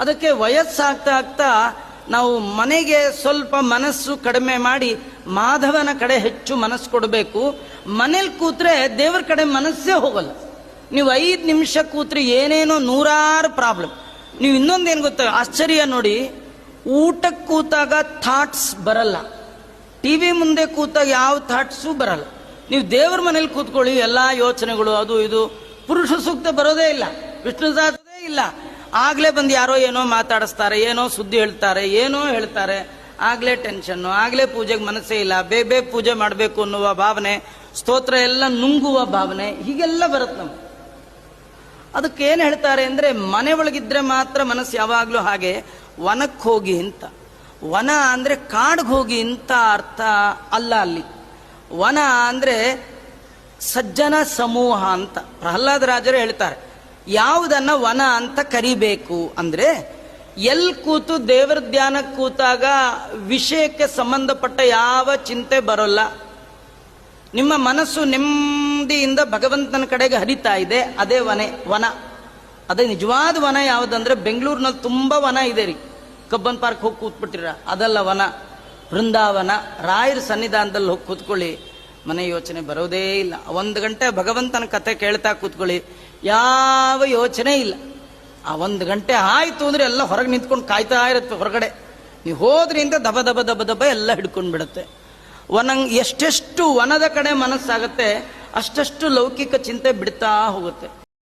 ಅದಕ್ಕೆ ವಯಸ್ಸಾಗ್ತಾ ಆಗ್ತಾ ನಾವು ಮನೆಗೆ ಸ್ವಲ್ಪ ಮನಸ್ಸು ಕಡಿಮೆ ಮಾಡಿ ಮಾಧವನ ಕಡೆ ಹೆಚ್ಚು ಮನಸ್ಸು ಕೊಡಬೇಕು. ಮನೇಲಿ ಕೂತ್ರೆ ದೇವರ ಕಡೆ ಮನಸ್ಸೇ ಹೋಗಲ್ಲ. ನೀವು 5 ನಿಮಿಷ ಕೂತ್ರೆ ಏನೇನೋ 100 ಪ್ರಾಬ್ಲಮ್. ನೀವು ಇನ್ನೊಂದೇನು ಗೊತ್ತಾ, ಆಶ್ಚರ್ಯ ನೋಡಿ, ಊಟಕ್ಕೆ ಕೂತಾಗ ಥಾಟ್ಸ್ ಬರಲ್ಲ, ಟಿವಿ ಮುಂದೆ ಕೂತಾಗ ಯಾವ ಥಾಟ್ಸು ಬರಲ್ಲ. ನೀವು ದೇವರ ಮನೇಲಿ ಕೂತ್ಕೊಳ್ಳಿ, ಎಲ್ಲ ಯೋಚನೆಗಳು ಅದು ಇದು, ಪುರುಷ ಸೂಕ್ತ ಬರೋದೇ ಇಲ್ಲ, ವಿಷ್ಣು ಸಹಸ್ರನೇ ಇಲ್ಲ. ಆಗ್ಲೇ ಬಂದು ಯಾರೋ ಏನೋ ಮಾತಾಡಿಸ್ತಾರೆ, ಏನೋ ಸುದ್ದಿ ಹೇಳ್ತಾರೆ, ಏನೋ ಹೇಳ್ತಾರೆ, ಆಗ್ಲೇ ಟೆನ್ಷನ್ನು, ಆಗ್ಲೇ ಪೂಜೆಗೆ ಮನಸ್ಸೇ ಇಲ್ಲ, ಬೇಗ ಪೂಜೆ ಮಾಡಬೇಕು ಅನ್ನುವ ಭಾವನೆ, ಸ್ತೋತ್ರ ಎಲ್ಲ ನುಂಗುವ ಭಾವನೆ, ಹೀಗೆಲ್ಲ ಬರುತ್ತೆ ನಮ್ಗೆ. ಅದಕ್ಕೇನು ಹೇಳ್ತಾರೆ ಅಂದರೆ, ಮನೆ ಒಳಗಿದ್ರೆ ಮಾತ್ರ ಮನಸ್ಸು ಯಾವಾಗಲೂ ಹಾಗೆ, ವನಕ್ಕೆ ಹೋಗಿ ಅಂತ. ವನ ಅಂದರೆ ಕಾಡಿಗೆ ಹೋಗಿ ಅಂತ ಅರ್ಥ ಅಲ್ಲ. ಅಲ್ಲಿ ವನ ಅಂದರೆ ಸಜ್ಜನ ಸಮೂಹ ಅಂತ ಪ್ರಹ್ಲಾದ ರಾಜರು ಹೇಳ್ತಾರೆ. ಯಾವುದನ್ನ ವನ ಅಂತ ಕರಿಬೇಕು ಅಂದರೆ, ಎಲ್ಲಿ ಕೂತು ದೇವರ ಧ್ಯಾನಕ್ಕೆ ಕೂತಾಗ ವಿಷಯಕ್ಕೆ ಸಂಬಂಧಪಟ್ಟ ಯಾವ ಚಿಂತೆ ಬರೋಲ್ಲ, ನಿಮ್ಮ ಮನಸ್ಸು ನೆಮ್ಮದಿಯಿಂದ ಭಗವಂತನ ಕಡೆಗೆ ಹರಿತಾ ಇದೆ, ಅದೇ ವನ. ಅದೇ ನಿಜವಾದ ವನ ಯಾವುದಂದ್ರೆ, ಬೆಂಗಳೂರಿನಲ್ಲಿ ತುಂಬ ವನ ಇದೆ ರೀ, ಕಬ್ಬನ್ ಪಾರ್ಕ್ ಹೋಗಿ ಕೂತ್ಬಿಟ್ಟಿರ, ಅದಲ್ಲ ವನ. ಬೃಂದಾವನ, ರಾಯರ ಸನ್ನಿಧಾನದಲ್ಲಿ ಹೋಗಿ ಕೂತ್ಕೊಳ್ಳಿ, ಮನೆ ಯೋಚನೆ ಬರೋದೇ ಇಲ್ಲ. 1 ಗಂಟೆ ಭಗವಂತನ ಕತೆ ಕೇಳ್ತಾ ಕೂತ್ಕೊಳ್ಳಿ, ಯಾವ ಯೋಚನೆ ಇಲ್ಲ. ಆ 1 ಗಂಟೆ ಆಯ್ತು ಅಂದ್ರೆ ಎಲ್ಲ ಹೊರಗೆ ನಿಂತ್ಕೊಂಡು ಕಾಯ್ತಾ ಇರುತ್ತೆ ಹೊರಗಡೆ. ನೀವು ಹೋದ್ರಿಂದ ದಬ ದಬ ದಬ ದಬ ಎಲ್ಲ ಹಿಡ್ಕೊಂಡು ಬಿಡುತ್ತೆ. ಎಷ್ಟೆಷ್ಟು ವನದ ಕಡೆ ಮನಸ್ಸಾಗತ್ತೆ, ಅಷ್ಟಷ್ಟು ಲೌಕಿಕ ಚಿಂತೆ ಬಿಡ್ತಾ ಹೋಗುತ್ತೆ.